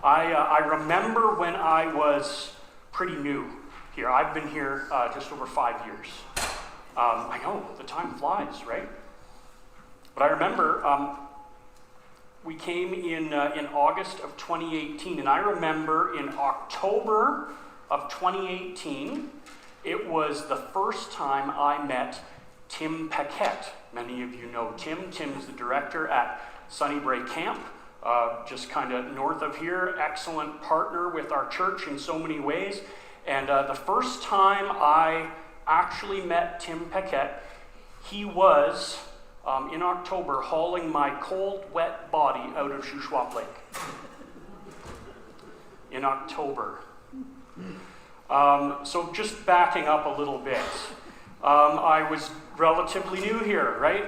I remember when I was pretty new here. I've been here just over 5 years. I know, the time flies, right? But I remember we came in August of 2018, and I remember in October of 2018, it was the first time I met Tim Paquette. Many of you know Tim. Tim's the director at Sunnybray Camp, just kind of north of here. Excellent partner with our church in so many ways. And the first time I actually met Tim Paquette, he was, in October, hauling my cold, wet body out of Shuswap Lake. In October. So just backing up a little bit. I was relatively new here, right?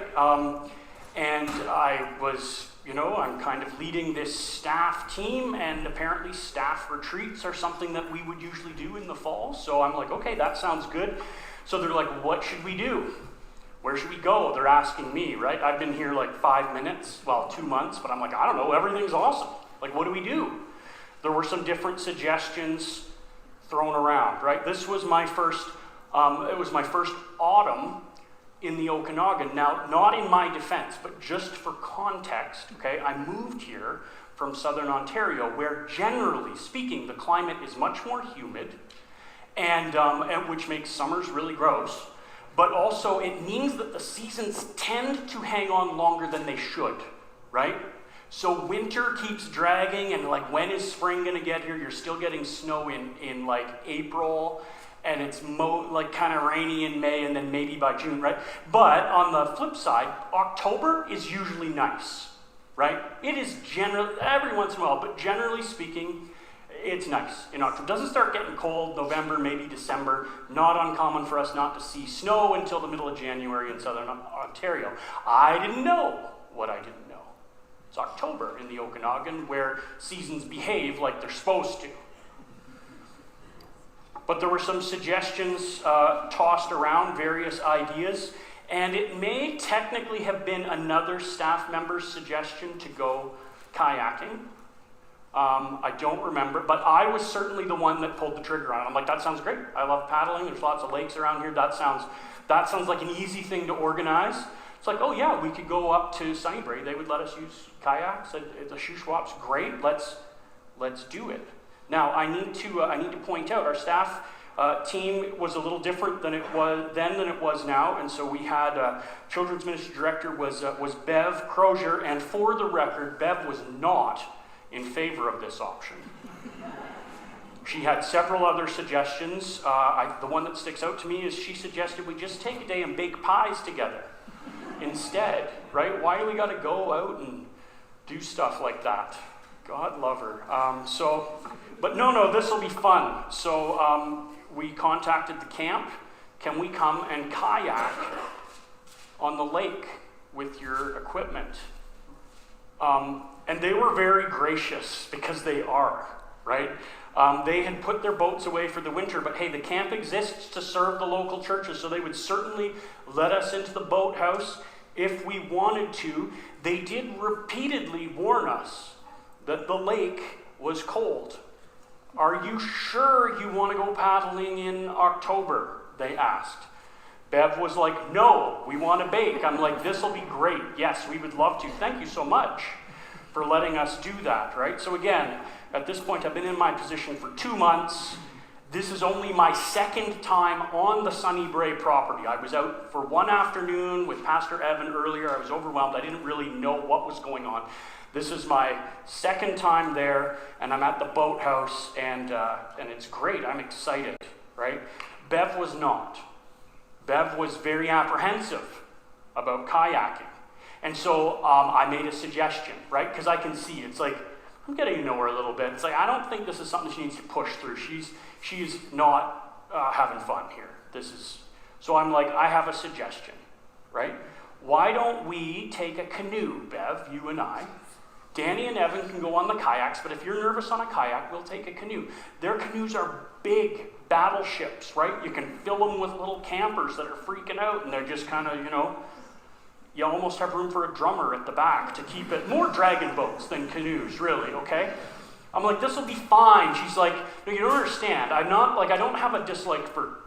And I was, I'm kind of leading this staff team, and apparently staff retreats are something that we would usually do in the fall. So I'm like, okay, that sounds good. So they're like, what should we do? Where should we go? They're asking me, right? I've been here like 5 minutes, 2 months, but I'm like, I don't know, everything's awesome. Like, what do we do? There were some different suggestions thrown around, right? This was my first, it was my first autumn in the Okanagan. Now, not in my defense, but just for context, okay, I moved here from southern Ontario, where generally speaking, the climate is much more humid, and which makes summers really gross, but also it means that the seasons tend to hang on longer than they should, right? So winter keeps dragging, and like, when is spring gonna get here? You're still getting snow in like April, and it's kind of rainy in May, and then maybe by June, right? But on the flip side, October is usually nice, right? It is generally, every once in a while, but generally speaking, it's nice in October. It doesn't start getting cold, November, maybe December. Not uncommon for us not to see snow until the middle of January in southern Ontario. I didn't know what I didn't know. It's October in the Okanagan, where seasons behave like they're supposed to. But there were some suggestions tossed around, various ideas, and it may technically have been another staff member's suggestion to go kayaking. I don't remember, but I was certainly the one that pulled the trigger on it. I'm like, that sounds great. I love paddling. There's lots of lakes around here. That sounds like an easy thing to organize. It's like, oh yeah, we could go up to Sunnybray. They would let us use kayaks. The Shuswap's great. Let's do it. Now, I need to point out, our staff team was a little different than it was then than it was now, and so we had children's ministry director was Bev Crozier, and for the record, Bev was not in favor of this option. She had several other suggestions. The one that sticks out to me is she suggested we just take a day and bake pies together instead, right? Why do we got to go out and do stuff like that? God love her. But no, this will be fun. So we contacted the camp. Can we come and kayak on the lake with your equipment? And they were very gracious, because they are, right? They had put their boats away for the winter, but hey, the camp exists to serve the local churches, so they would certainly let us into the boathouse if we wanted to. They did repeatedly warn us that the lake was cold. Are you sure you want to go paddling in October? They asked. Bev was like, no, we want to bake. I'm like, this will be great. Yes, we would love to. Thank you so much for letting us do that, right? So again, at this point, I've been in my position for 2 months. This is only my second time on the Sunnybray property. I was out for one afternoon with Pastor Evan earlier. I was overwhelmed. I didn't really know what was going on. This is my second time there, and I'm at the boathouse, and it's great. I'm excited, right? Bev was not. Bev was very apprehensive about kayaking. And so I made a suggestion, right? Because I can see, it's like, I'm getting to know her a little bit. It's like, I don't think this is something she needs to push through. She's not having fun here. So I'm like, I have a suggestion, right? Why don't we take a canoe, Bev, you and I? Danny and Evan can go on the kayaks, but if you're nervous on a kayak, we'll take a canoe. Their canoes are big battleships, right? You can fill them with little campers that are freaking out, and they're just kind of, you almost have room for a drummer at the back to keep it. More dragon boats than canoes, really, okay? I'm like, this will be fine. She's like, no, you don't understand. I don't have a dislike for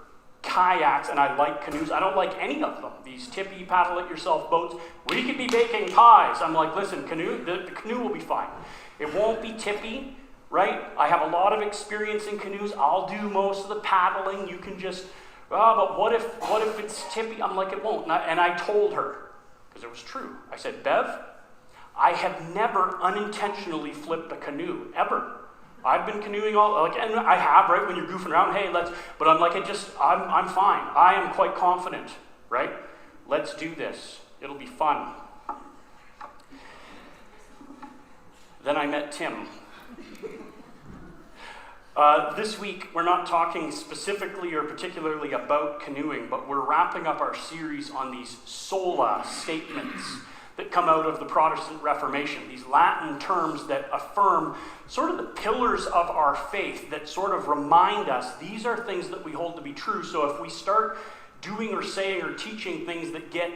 kayaks, and I like canoes. I don't like any of them. These tippy, paddle-it-yourself boats. We could be baking pies. I'm like, listen, the canoe will be fine. It won't be tippy, right? I have a lot of experience in canoes. I'll do most of the paddling. You can just, but what if it's tippy? I'm like, it won't. And I told her, because it was true. I said, Bev, I have never unintentionally flipped a canoe, ever. I've been canoeing and I have, right, when you're goofing around, hey, but I'm like, I'm fine. I am quite confident, right? Let's do this. It'll be fun. Then I met Tim. This week, we're not talking specifically or particularly about canoeing, but we're wrapping up our series on these sola statements that come out of the Protestant Reformation, these Latin terms that affirm sort of the pillars of our faith, that sort of remind us these are things that we hold to be true. So if we start doing or saying or teaching things that get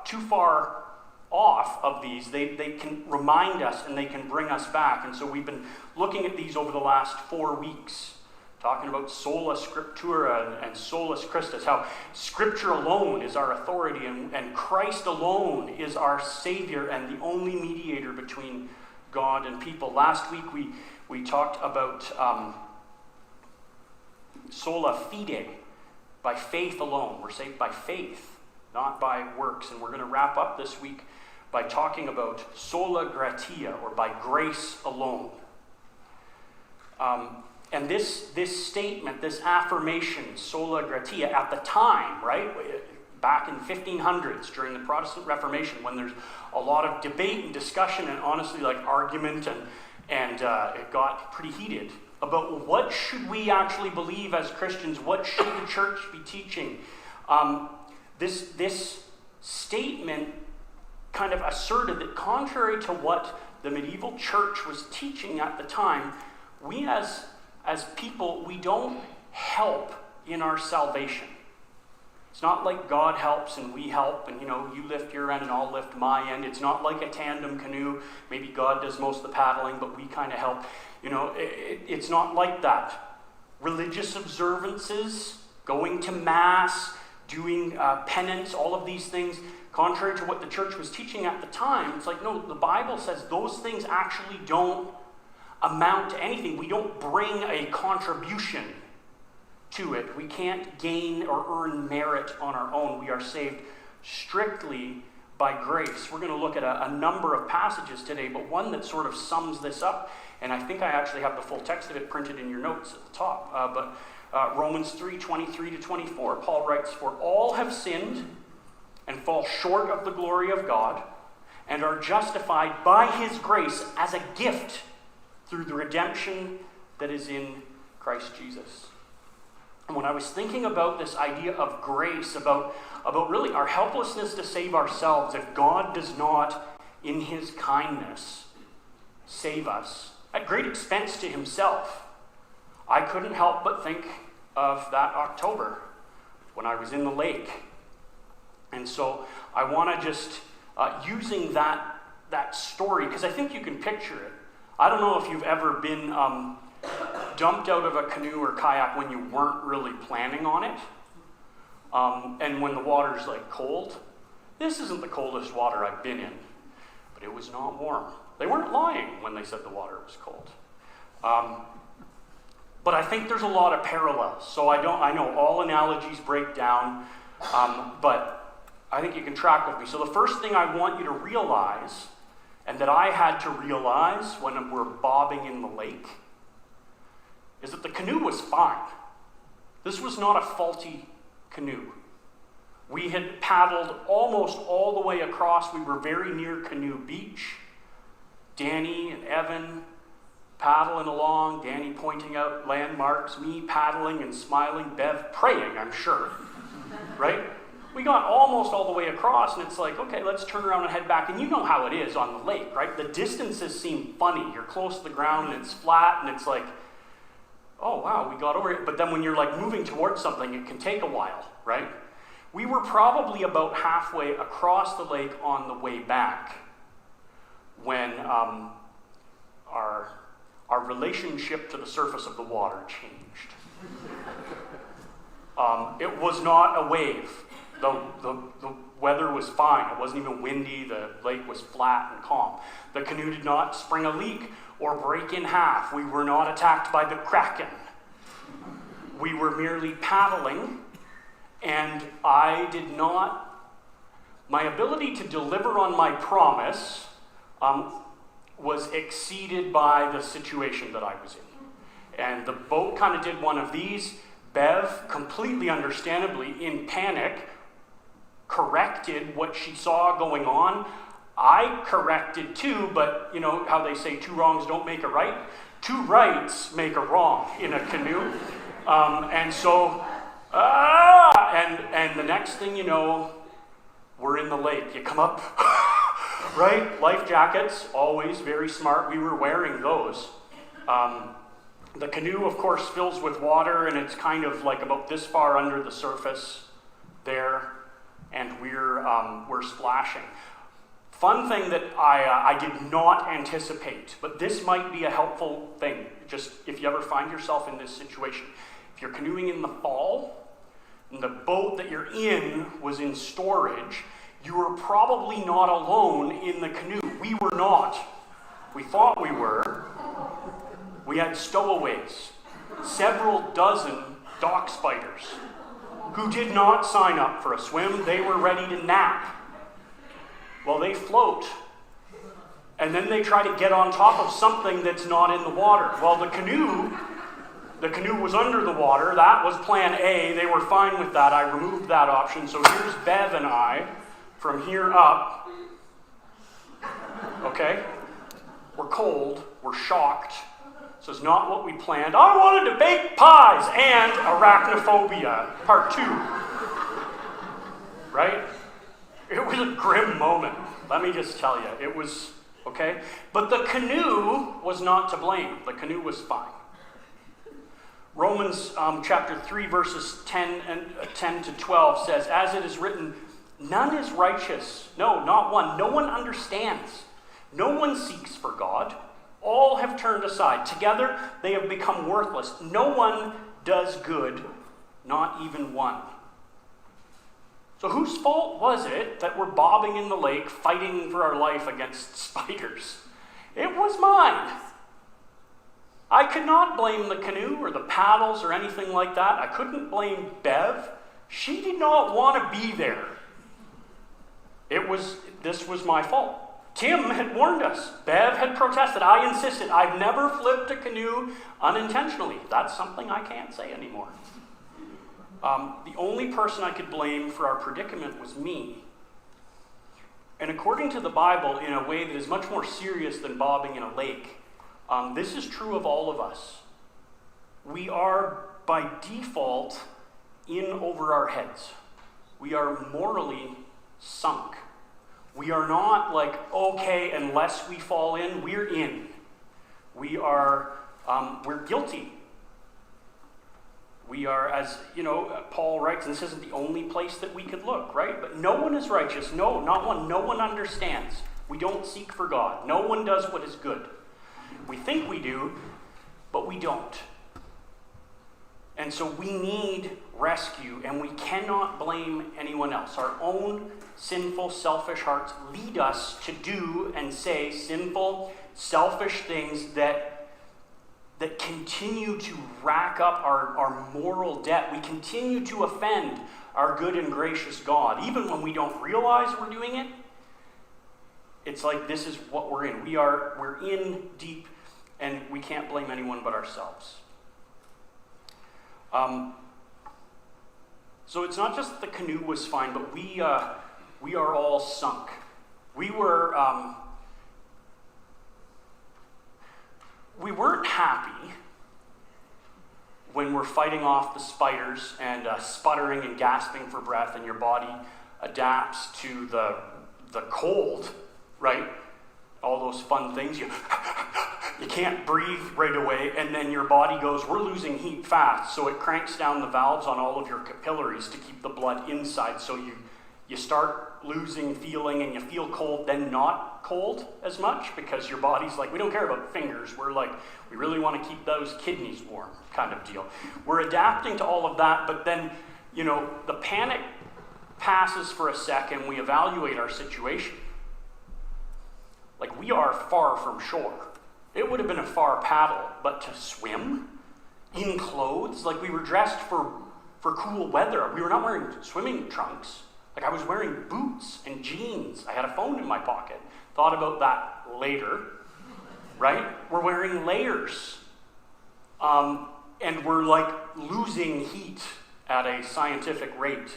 too far off of these, they can remind us and they can bring us back. And so we've been looking at these over the last 4 weeks, talking about sola scriptura and solus Christus, how Scripture alone is our authority and Christ alone is our Savior and the only mediator between God and people. Last week we talked about sola fide, by faith alone. We're saved by faith, not by works. And we're going to wrap up this week by talking about sola gratia, or by grace alone. And this statement, this affirmation, sola gratia, at the time, right, back in 1500s during the Protestant Reformation, when there's a lot of debate and discussion and honestly like argument and it got pretty heated about what should we actually believe as Christians, what should the church be teaching. This statement kind of asserted that contrary to what the medieval church was teaching at the time, we as people, we don't help in our salvation. It's not like God helps and we help and, you lift your end and I'll lift my end. It's not like a tandem canoe. Maybe God does most of the paddling, but we kind of help. It's not like that. Religious observances, going to Mass, doing penance, all of these things, contrary to what the church was teaching at the time, it's like, no, the Bible says those things actually don't amount to anything. We don't bring a contribution to it. We can't gain or earn merit on our own. We are saved strictly by grace. We're going to look at a number of passages today, but one that sort of sums this up, and I think I actually have the full text of it printed in your notes at the top, Romans 3:23-24, Paul writes, "For all have sinned and fall short of the glory of God, and are justified by his grace as a gift through the redemption that is in Christ Jesus." And when I was thinking about this idea of grace, about really our helplessness to save ourselves, if God does not, in his kindness, save us, at great expense to himself, I couldn't help but think of that October when I was in the lake. And so I want to just, using that story, because I think you can picture it. I don't know if you've ever been dumped out of a canoe or kayak when you weren't really planning on it, and when the water's like cold. This isn't the coldest water I've been in, but it was not warm. They weren't lying when they said the water was cold. But I think there's a lot of parallels. So I know all analogies break down, but I think you can track with me. So the first thing I want you to realize, and that I had to realize when we're bobbing in the lake, is that the canoe was fine. This was not a faulty canoe. We had paddled almost all the way across. We were very near Canoe Beach. Danny and Evan paddling along, Danny pointing out landmarks, me paddling and smiling, Bev praying, I'm sure, right? We got almost all the way across, and it's like, okay, let's turn around and head back. And you know how it is on the lake, right? The distances seem funny. You're close to the ground, and it's flat, and it's like, oh, wow, we got over it. But then when you're like moving towards something, it can take a while, right? We were probably about halfway across the lake on the way back when our relationship to the surface of the water changed. It was not a wave. The weather was fine. It wasn't even windy. The lake was flat and calm. The canoe did not spring a leak or break in half. We were not attacked by the Kraken. We were merely paddling, and my ability to deliver on my promise was exceeded by the situation that I was in. And the boat kind of did one of these. Bev, completely understandably, in panic, corrected what she saw going on. I corrected too, but you know how they say 2 wrongs don't make a right? 2 rights make a wrong in a canoe. And the next thing you know, we're in the lake. You come up, right? Life jackets, always very smart. We were wearing those. The canoe, of course, fills with water, and it's kind of like about this far under the surface there, and we're splashing. Fun thing that I did not anticipate, but this might be a helpful thing, just if you ever find yourself in this situation. If you're canoeing in the fall, and the boat that you're in was in storage, you were probably not alone in the canoe. We were not. We thought we were. We had stowaways, several dozen dock spiders, who did not sign up for a swim. They were ready to nap. Well, they float, and then they try to get on top of something that's not in the water. Well, the canoe was under the water. That was plan A. They were fine with that. I removed that option. So here's Bev and I from here up. Okay? We're cold. We're shocked. So it's not what we planned. I wanted to bake pies and arachnophobia, part 2. Right? It was a grim moment. Let me just tell you. It was, okay? But the canoe was not to blame. The canoe was fine. Romans chapter 3, verses 10 to 12 says, as it is written, none is righteous. No, not one. No one understands. No one seeks for God. All have turned aside. Together they have become worthless. No one does good, not even one. So whose fault was it that we're bobbing in the lake fighting for our life against spiders? It was mine. I could not blame the canoe or the paddles or anything like that. I couldn't blame Bev. She did not want to be there. This was my fault. Tim had warned us. Bev had protested. I insisted. I've never flipped a canoe unintentionally. That's something I can't say anymore. The only person I could blame for our predicament was me. And according to the Bible, in a way that is much more serious than bobbing in a lake, this is true of all of us. We are, by default, in over our heads. We are morally sunk. We are not like, okay, unless we fall in, we're in. We're guilty. We are, as Paul writes, and this isn't the only place that we could look, right? But no one is righteous. No, not one. No one understands. We don't seek for God. No one does what is good. We think we do, but we don't. And so we need rescue, and we cannot blame anyone else. Our own sinful, selfish hearts lead us to do and say sinful, selfish things that continue to rack up our moral debt. We continue to offend our good and gracious God. Even when we don't realize we're doing it, it's like this is what we're in. We're in deep, and we can't blame anyone but ourselves. So it's not just that the canoe was fine, but we are all sunk. We weren't happy when we're fighting off the spiders and sputtering and gasping for breath, and your body adapts to the cold, right? All those fun things. You can't breathe right away, and then your body goes, we're losing heat fast, so it cranks down the valves on all of your capillaries to keep the blood inside, so You start losing feeling and you feel cold, then not cold as much because your body's like, we don't care about fingers. We're like, we really want to keep those kidneys warm kind of deal. We're adapting to all of that, but then, the panic passes for a second. We evaluate our situation. Like, we are far from shore. It would have been a far paddle, but to swim in clothes, like we were dressed for cool weather. We were not wearing swimming trunks. Like, I was wearing boots and jeans. I had a phone in my pocket. Thought about that later, right? We're wearing layers. And we're like losing heat at a scientific rate.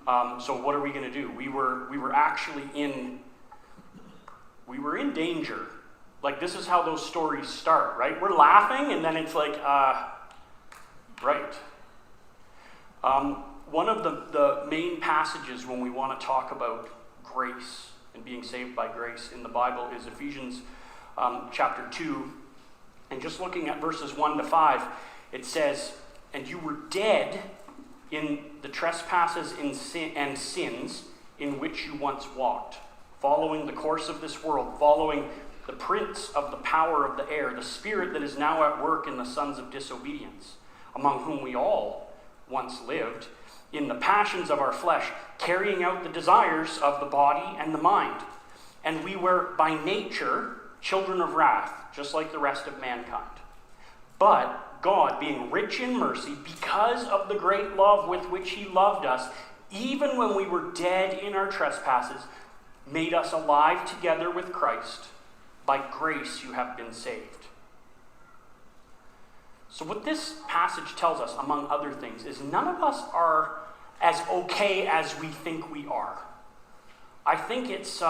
So what are we going to do? We were actually in danger. Like, this is how those stories start, right? We're laughing, and then it's like, right. One of the main passages when we want to talk about grace and being saved by grace in the Bible is Ephesians chapter 2. And just looking at verses 1 to 5, it says, "And you were dead in the trespasses and sins in which you once walked, following the course of this world, following the prince of the power of the air, the spirit that is now at work in the sons of disobedience, among whom we all once lived, in the passions of our flesh, carrying out the desires of the body and the mind. And we were by nature children of wrath, just like the rest of mankind. But God, being rich in mercy, because of the great love with which he loved us, even when we were dead in our trespasses, made us alive together with Christ. By grace you have been saved." So what this passage tells us, among other things, is none of us are as okay as we think we are. I think it's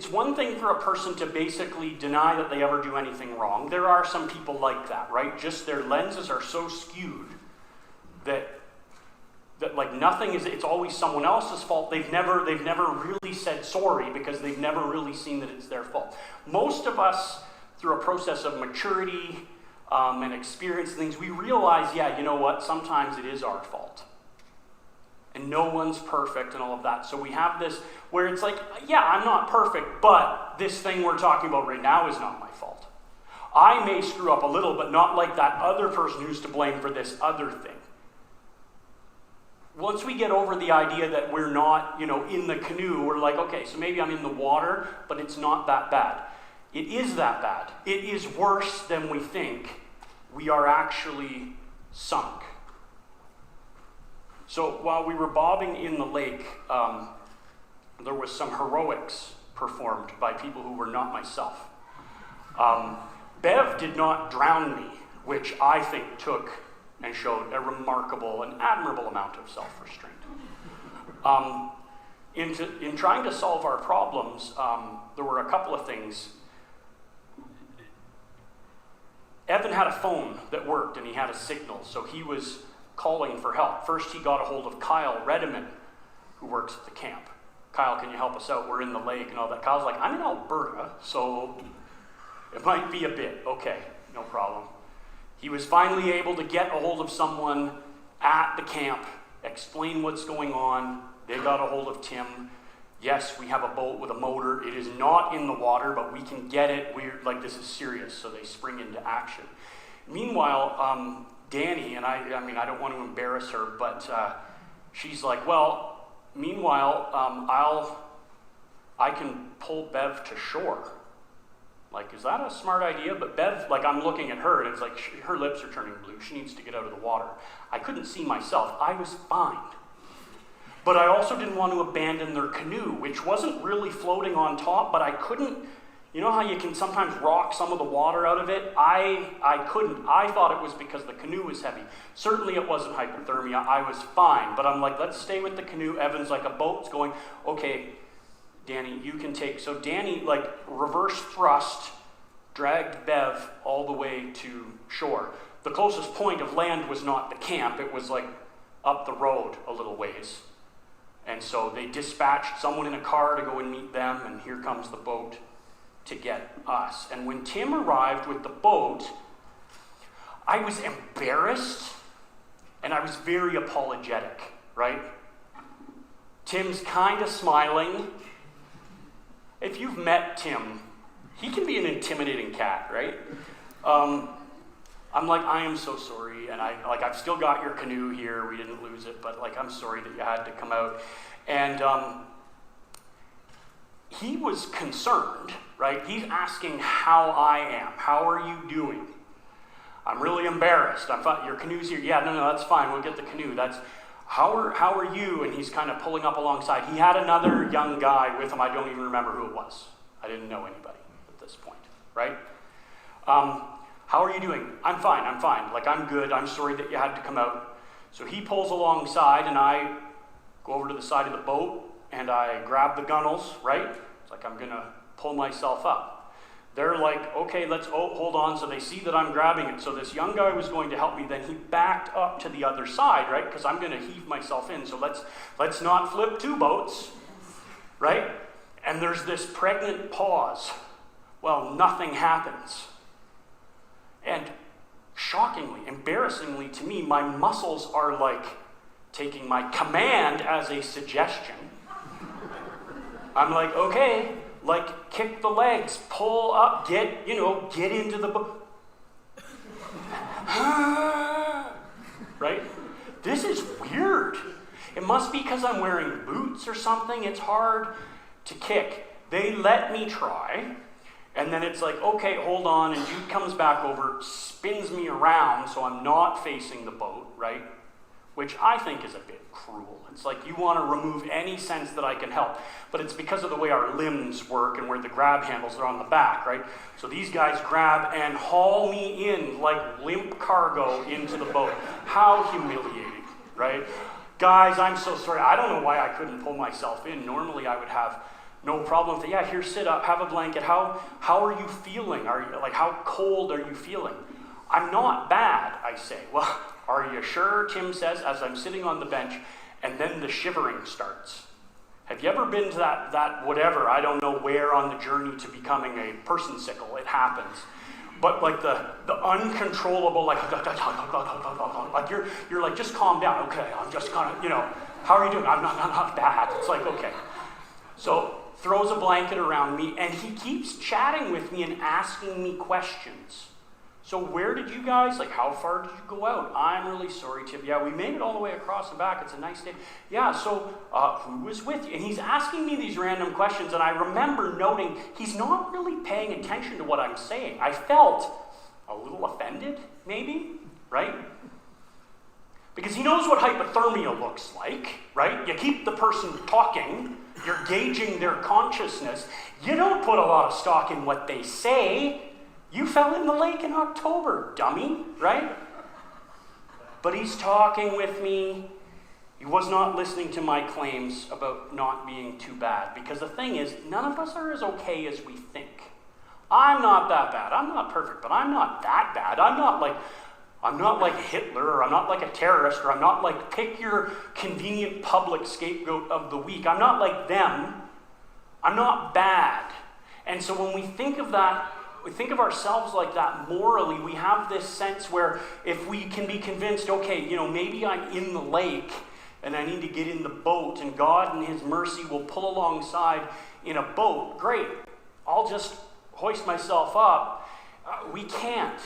one thing for a person to basically deny that they ever do anything wrong. There are some people like that, right? Just their lenses are so skewed that like nothing is, it's always someone else's fault. They've never really said sorry because they've never really seen that it's their fault. Most of us, through a process of maturity and experience things, we realize, yeah, you know what, sometimes it is our fault. And no one's perfect and all of that. So we have this where it's like, yeah, I'm not perfect, but this thing we're talking about right now is not my fault. I may screw up a little, but not like that other person who's to blame for this other thing. Once we get over the idea that we're not, in the canoe, we're like, okay, so maybe I'm in the water, but it's not that bad. It is that bad. It is worse than we think. We are actually sunk. So while we were bobbing in the lake, there was some heroics performed by people who were not myself. Bev did not drown me, which I think took and showed a remarkable and admirable amount of self-restraint. In trying to solve our problems, there were a couple of things. Evan had a phone that worked, and he had a signal, so he was calling for help. First, he got a hold of Kyle Redeman, who works at the camp. "Kyle, can you help us out? We're in the lake," and all that. Kyle's like, "I'm in Alberta, so it might be a bit." Okay, no problem. He was finally able to get a hold of someone at the camp, explain what's going on. They got a hold of Tim. "Yes, we have a boat with a motor. It is not in the water, but we can get it. We're like, this is serious." So they spring into action. Meanwhile, Danny, and I mean, I don't want to embarrass her, but she's like, "Well, meanwhile, I can pull Bev to shore." Like, is that a smart idea? But Bev, like, I'm looking at her, and it's like, her lips are turning blue. She needs to get out of the water. I couldn't see myself. I was fine. But I also didn't want to abandon their canoe, which wasn't really floating on top, but I couldn't. You know how you can sometimes rock some of the water out of it? I couldn't. I thought it was because the canoe was heavy. Certainly it wasn't hypothermia. I was fine. But I'm like, let's stay with the canoe. Evan's like, a boat's going. Okay, Danny, you can take. So Danny, like, reverse thrust, dragged Bev all the way to shore. The closest point of land was not the camp. It was like up the road a little ways. And so they dispatched someone in a car to go and meet them, and here comes the boat to get us. And when Tim arrived with the boat, I was embarrassed and I was very apologetic, right? Tim's kind of smiling. If you've met Tim, he can be an intimidating cat, right? I'm like, I am so sorry, and I've still got your canoe here. We didn't lose it, but I'm sorry that you had to come out. And he was concerned, right? He's asking how I am. How are you doing? I'm really embarrassed. I thought your canoe's here. Yeah, no, that's fine. We'll get the canoe. How are you? And he's kind of pulling up alongside. He had another young guy with him. I don't even remember who it was. I didn't know anybody at this point, right? How are you doing? I'm fine. I'm good. I'm sorry that you had to come out. So he pulls alongside, and I go over to the side of the boat, and I grab the gunnels, right? It's like I'm going to pull myself up. They're like, okay, hold on. So they see that I'm grabbing it. So this young guy was going to help me. Then he backed up to the other side, right? Because I'm going to heave myself in. So let's not flip two boats, right? And there's this pregnant pause. Well, nothing happens. And shockingly, embarrassingly to me, my muscles are like taking my command as a suggestion. I'm like, okay, kick the legs, pull up, get into the boat. Right? This is weird. It must be because I'm wearing boots or something. It's hard to kick. They let me try. And then it's like, okay, hold on, and Jude comes back over, spins me around so I'm not facing the boat, right? Which I think is a bit cruel. It's like you want to remove any sense that I can help, but it's because of the way our limbs work and where the grab handles are on the back, right? So these guys grab and haul me in like limp cargo into the boat. How humiliating, right? Guys, I'm so sorry. I don't know why I couldn't pull myself in. Normally I would have no problem with it. Yeah, here, sit up, have a blanket. How are you feeling? How cold are you feeling? I'm not bad, I say. Well, are you sure? Tim says, as I'm sitting on the bench, and then the shivering starts. Have you ever been to that whatever, I don't know where on the journey to becoming a person sickle? It happens. But the uncontrollable, you're like, just calm down. Okay, I'm just kind of, how are you doing? I'm not bad. It's like, okay. So throws a blanket around me, and he keeps chatting with me and asking me questions. So where did you guys, how far did you go out? I'm really sorry, Tim. Yeah, we made it all the way across and back. It's a nice day. Yeah, so who was with you? And he's asking me these random questions, and I remember noting he's not really paying attention to what I'm saying. I felt a little offended, maybe, right? Because he knows what hypothermia looks like, right? You keep the person talking. You're gauging their consciousness. You don't put a lot of stock in what they say. You fell in the lake in October, dummy, right? But he's talking with me. He was not listening to my claims about not being too bad. Because the thing is, none of us are as okay as we think. I'm not that bad. I'm not perfect, but I'm not that bad. I'm not like Hitler, or I'm not like a terrorist, or I'm not like pick your convenient public scapegoat of the week. I'm not like them. I'm not bad. And so when we think of that, we think of ourselves like that morally, we have this sense where if we can be convinced, okay, maybe I'm in the lake and I need to get in the boat and God in his mercy will pull alongside in a boat, great. I'll just hoist myself up. We can't.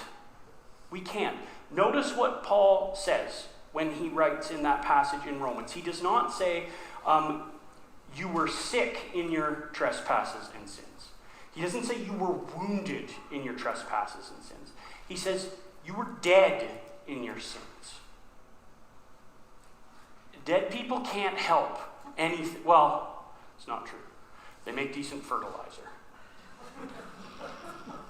We can't. Notice what Paul says when he writes in that passage in Romans. He does not say, you were sick in your trespasses and sins. He doesn't say you were wounded in your trespasses and sins. He says you were dead in your sins. Dead people can't help anything. Well, it's not true. They make decent fertilizer.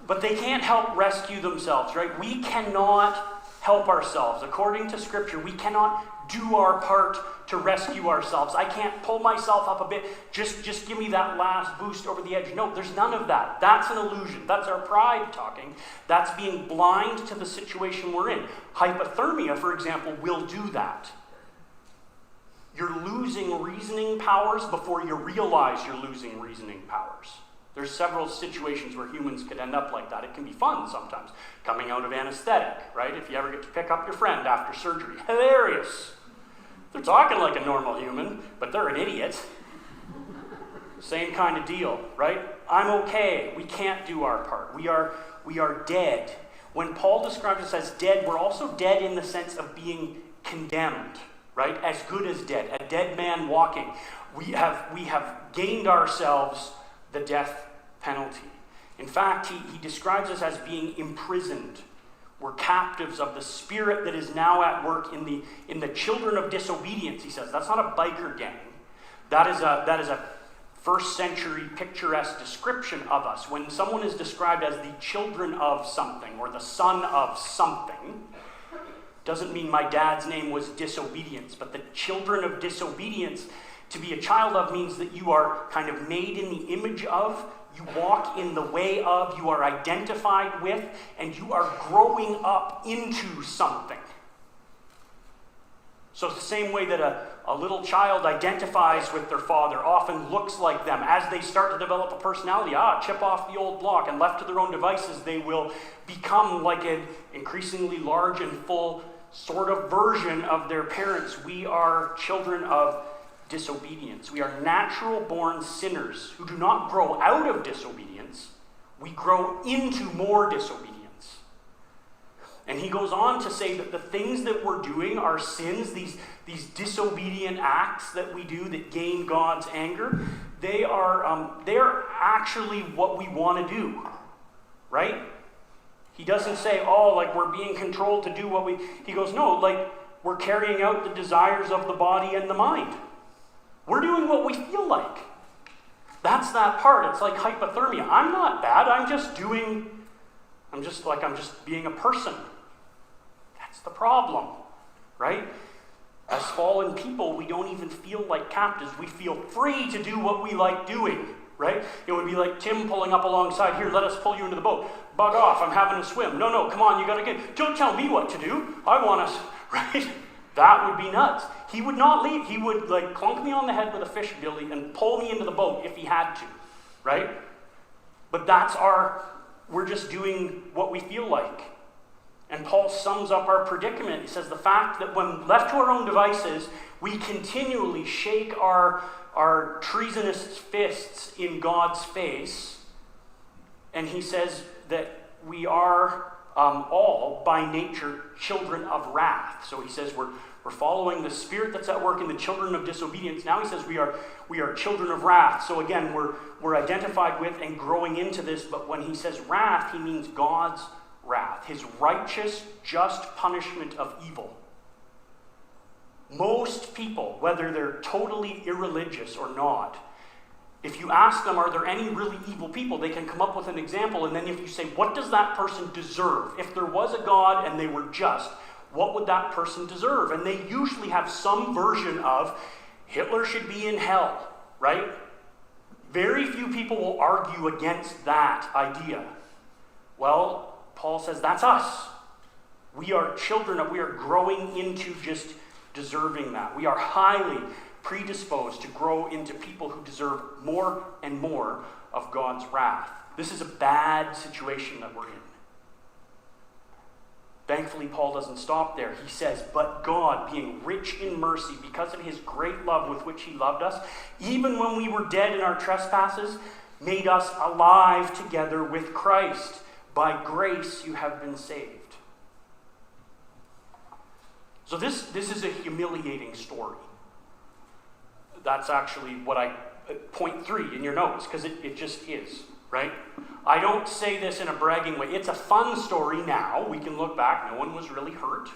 But they can't help rescue themselves, right? We cannot help ourselves. According to Scripture, we cannot do our part to rescue ourselves. I can't pull myself up a bit. Just give me that last boost over the edge. No, there's none of that. That's an illusion. That's our pride talking. That's being blind to the situation we're in. Hypothermia, for example, will do that. You're losing reasoning powers before you realize you're losing reasoning powers. There's several situations where humans could end up like that. It can be fun sometimes. Coming out of anesthetic, right? If you ever get to pick up your friend after surgery. Hilarious. They're talking like a normal human, but they're an idiot. Same kind of deal, right? I'm okay. We can't do our part. We are dead. When Paul describes us as dead, we're also dead in the sense of being condemned, right? As good as dead, a dead man walking. We have gained ourselves the death penalty. In fact, he describes us as being imprisoned. We're captives of the spirit that is now at work in the children of disobedience, he says. That's not a biker gang. That is a first century picturesque description of us. When someone is described as the children of something or the son of something, doesn't mean my dad's name was disobedience, but the children of disobedience, to be a child of, means that you are kind of made in the image of, you walk in the way of, you are identified with, and you are growing up into something. So it's the same way that a little child identifies with their father, often looks like them. As they start to develop a personality, chip off the old block, and left to their own devices, they will become like an increasingly large and full sort of version of their parents. We are children of disobedience. We are natural-born sinners who do not grow out of disobedience. We grow into more disobedience. And he goes on to say that the things that we're doing are sins, these disobedient acts that we do that gain God's anger, they are actually what we want to do, right? He doesn't say, like we're being controlled to do what we... He goes, no, like we're carrying out the desires of the body and the mind. We're doing what we feel like. That's that part. It's like hypothermia. I'm not bad. I'm just being a person. That's the problem, right? As fallen people, we don't even feel like captives. We feel free to do what we like doing, right? It would be like Tim pulling up alongside, here, let us pull you into the boat. Bug off, I'm having a swim. No, come on, you gotta get, don't tell me what to do. I want us, right? That would be nuts. He would not leave. He would like clunk me on the head with a fish billy and pull me into the boat if he had to, right? But we're just doing what we feel like. And Paul sums up our predicament. He says the fact that when left to our own devices, we continually shake our treasonous fists in God's face. And he says that we are all, by nature, children of wrath. So he says we're following the spirit that's at work in the children of disobedience. Now he says we are children of wrath. So again, we're identified with and growing into this, but when he says wrath, he means God's wrath, his righteous, just punishment of evil. Most people, whether they're totally irreligious or not, if you ask them, are there any really evil people, they can come up with an example, and then if you say, what does that person deserve? If there was a God and they were just, what would that person deserve? And they usually have some version of, Hitler should be in hell, right? Very few people will argue against that idea. Well, Paul says that's us. We are children we are growing into just deserving that. We are highly predisposed to grow into people who deserve more and more of God's wrath. This is a bad situation that we're in. Thankfully, Paul doesn't stop there. He says, but God, being rich in mercy, because of his great love with which he loved us, even when we were dead in our trespasses, made us alive together with Christ. By grace you have been saved. So this is a humiliating story. That's actually what point 3 in your notes, because it just is, right? I don't say this in a bragging way. It's a fun story now. We can look back. No one was really hurt.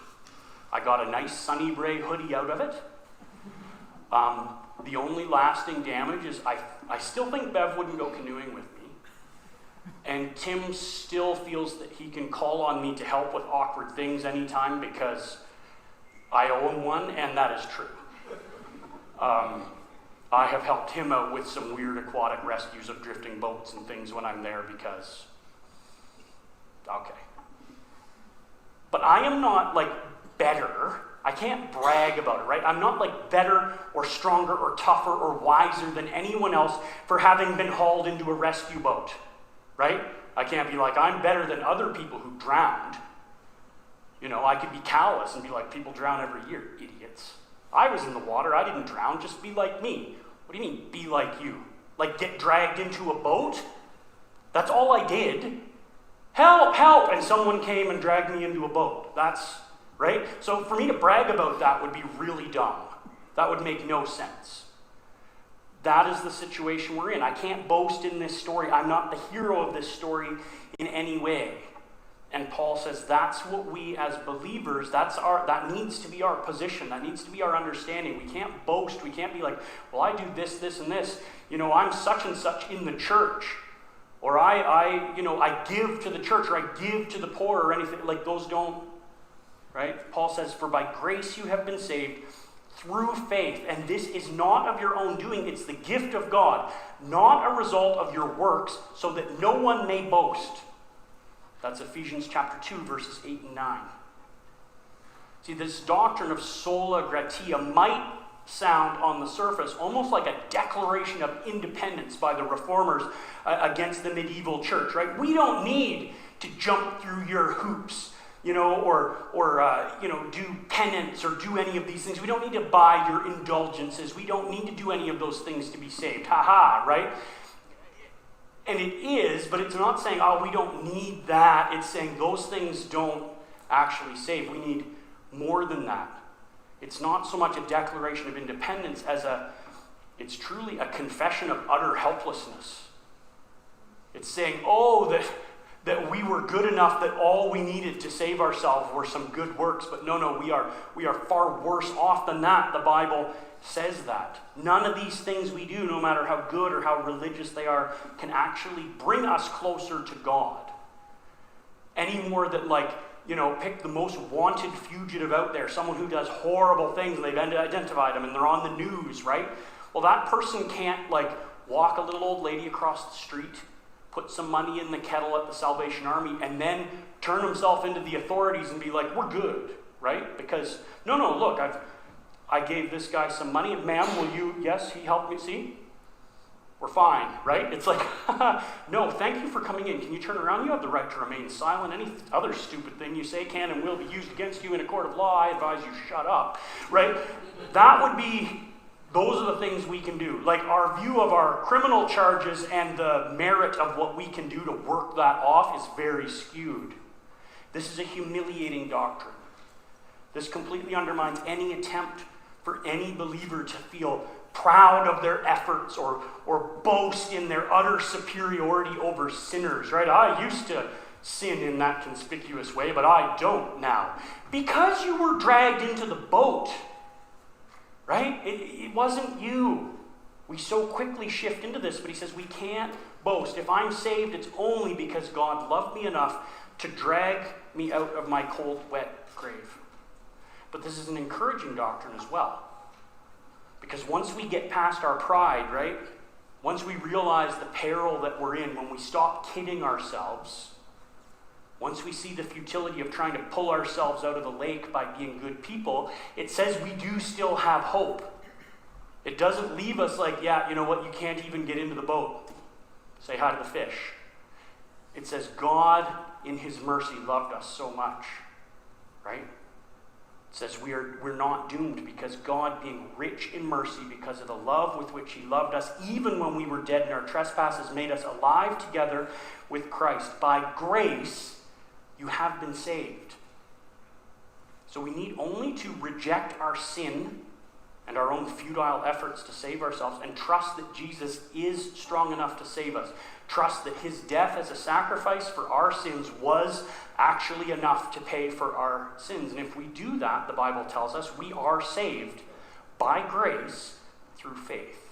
I got a nice Sunny Bray hoodie out of it. The only lasting damage is I still think Bev wouldn't go canoeing with me. And Tim still feels that he can call on me to help with awkward things anytime because I owe him one, and that is true. I have helped him out with some weird aquatic rescues of drifting boats and things when I'm there because, okay. But I am not like better. I can't brag about it, right? I'm not like better or stronger or tougher or wiser than anyone else for having been hauled into a rescue boat, right? I can't be like, I'm better than other people who drowned. You know, I could be callous and be like, people drown every year, idiots. I was in the water. I didn't drown. Just be like me. What do you mean, be like you? Like get dragged into a boat? That's all I did. Help, help! And someone came and dragged me into a boat. That's, right? So for me to brag about that would be really dumb. That would make no sense. That is the situation we're in. I can't boast in this story. I'm not the hero of this story in any way. And Paul says that's what we as believers, that needs to be our position. That needs to be our understanding. We can't boast. We can't be like, well, I do this, this, and this. I'm such and such in the church. Or I give to the church, or I give to the poor, or anything. Like those don't, right? Paul says, for by grace you have been saved through faith. And this is not of your own doing. It's the gift of God, not a result of your works, so that no one may boast. That's Ephesians chapter 2, verses 8 and 9. See, this doctrine of sola gratia might sound on the surface almost like a declaration of independence by the reformers against the medieval church, right? We don't need to jump through your hoops, or do penance or do any of these things. We don't need to buy your indulgences. We don't need to do any of those things to be saved. Right? And it is, but it's not saying, we don't need that. It's saying those things don't actually save. We need more than that. It's not so much a declaration of independence as it's truly a confession of utter helplessness. It's saying, that we were good enough that all we needed to save ourselves were some good works. But no, we are far worse off than that. The Bible says that. None of these things we do, no matter how good or how religious they are, can actually bring us closer to God. Any more that pick the most wanted fugitive out there, someone who does horrible things, and they've identified them, and they're on the news, right? Well, that person can't, walk a little old lady across the street, put some money in the kettle at the Salvation Army, and then turn himself into the authorities and be like, we're good, right? Because, no, look, I gave this guy some money, and ma'am, will you, yes, he helped me, see? We're fine, right? It's like, no, thank you for coming in. Can you turn around? You have the right to remain silent. Any other stupid thing you say can and will be used against you in a court of law. I advise you shut up, right? Those are the things we can do. Our view of our criminal charges and the merit of what we can do to work that off is very skewed. This is a humiliating doctrine. This completely undermines any attempt for any believer to feel proud of their efforts or boast in their utter superiority over sinners, right? I used to sin in that conspicuous way, but I don't now. Because you were dragged into the boat, right? It wasn't you. We so quickly shift into this, but he says we can't boast. If I'm saved, it's only because God loved me enough to drag me out of my cold, wet grave. But this is an encouraging doctrine as well. Because once we get past our pride, right? Once we realize the peril that we're in, when we stop kidding ourselves, once we see the futility of trying to pull ourselves out of the lake by being good people, it says we do still have hope. It doesn't leave us like, you know what, you can't even get into the boat. Say hi to the fish. It says God, in his mercy, loved us so much, right? It says we're not doomed because God, being rich in mercy because of the love with which he loved us, even when we were dead in our trespasses, made us alive together with Christ. By grace, you have been saved. So we need only to reject our sin and our own futile efforts to save ourselves and trust that Jesus is strong enough to save us. Trust that his death as a sacrifice for our sins was actually enough to pay for our sins. And if we do that, the Bible tells us, we are saved by grace through faith.